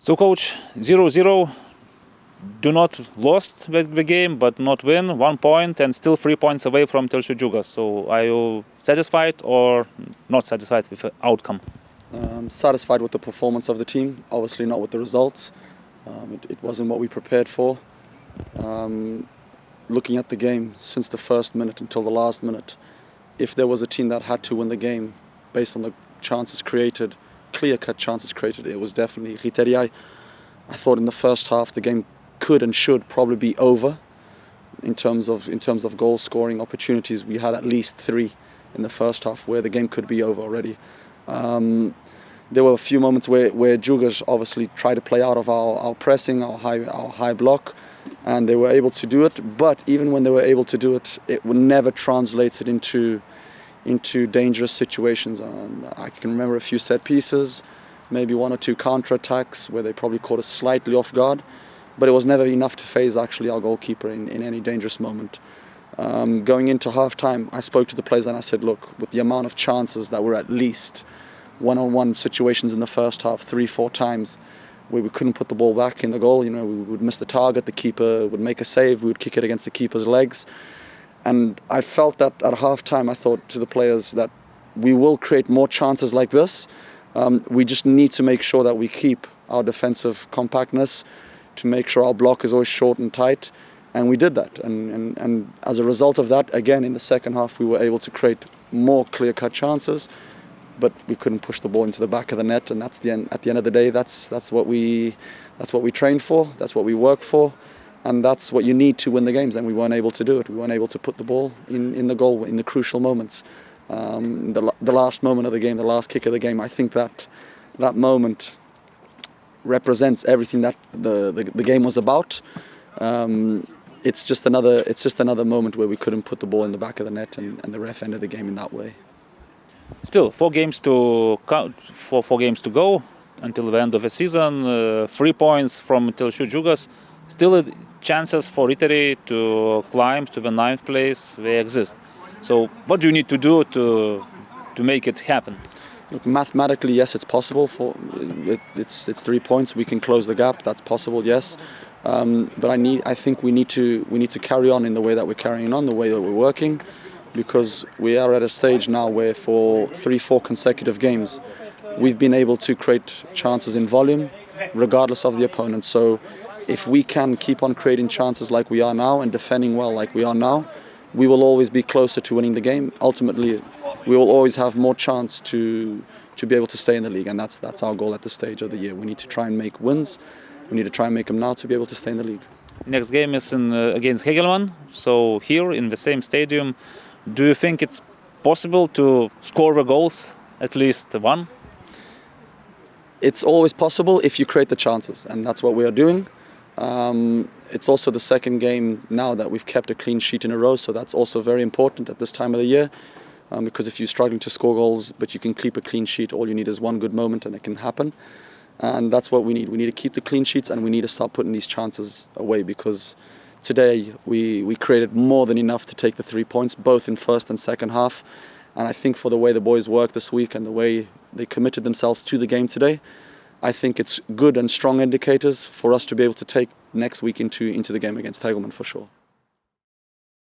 So, coach, 0-0, do not lost the game, but not win, 1 point and still 3 points away from Telšių Džiugas. So, are you satisfied or not satisfied with the outcome? Satisfied with the performance of the team, obviously not with the results. It wasn't what we prepared for. Looking at the game since the first minute until the last minute, if there was a team that had to win the game based on the chances created, clear-cut chances created, it was definitely Riteria. I thought in the first half the game could and should probably be over in terms of goal scoring opportunities. We had at least 3 in the first half where the game could be over already. There were a few moments where Džiugas obviously tried to play out of our pressing, our high block, and they were able to do it. But even when they were able to do it, it would never translate it into dangerous situations. I can remember a few set pieces, maybe 1 or 2 counter-attacks where they probably caught us slightly off guard, but it was never enough to phase actually our goalkeeper in any dangerous moment. Going into half-time, I spoke to the players and I said, look, with the amount of chances that were at least one-on-one situations in the first half, 3-4 times, where we couldn't put the ball back in the goal, we would miss the target, the keeper would make a save, we would kick it against the keeper's legs. And I felt that at half-time, I thought to the players that we will create more chances like this. We just need to make sure that we keep our defensive compactness, to make sure our block is always short and tight. And we did that. And as a result of that, again, in the second half, we were able to create more clear-cut chances, but we couldn't push the ball into the back of the net. And at the end of the day, that's what we train for, that's what we work for. And that's what you need to win the games, and we weren't able to do it. We weren't able to put the ball in the goal in the crucial moments. The last moment of the game, the last kick of the game, I think that moment represents everything that the game was about. It's just another moment where we couldn't put the ball in the back of the net, and the ref ended the game in that way. Still, 4 games to go until the end of the season. 3 points from Telšių Džiugas. Still, chances for Riteria to climb to the 9th place, they exist. So what do you need to do to make it happen? Look, mathematically, yes, it's possible. It's 3 points. We can close the gap. That's possible, yes. But I think we need to carry on in the way that we're carrying on, the way that we're working, because we are at a stage now where for 3-4 consecutive games, we've been able to create chances in volume, regardless of the opponent. So if we can keep on creating chances like we are now and defending well like we are now, we will always be closer to winning the game. Ultimately, we will always have more chance to be able to stay in the league, and that's our goal at this stage of the year. We need to try and make wins. We need to try and make them now to be able to stay in the league. Next game is against Hegelmann. So here in the same stadium, do you think it's possible to score the goals, at least 1? It's always possible if you create the chances, and that's what we are doing. It's also the second game now that we've kept a clean sheet in a row, so that's also very important at this time of the year, because if you're struggling to score goals but you can keep a clean sheet, all you need is one good moment and it can happen. And that's what we need. We need to keep the clean sheets, and we need to start putting these chances away, because today we created more than enough to take the 3 points, both in first and second half. And I think for the way the boys worked this week and the way they committed themselves to the game today, I think it's good and strong indicators for us to be able to take next week into the game against Hegelmann for sure.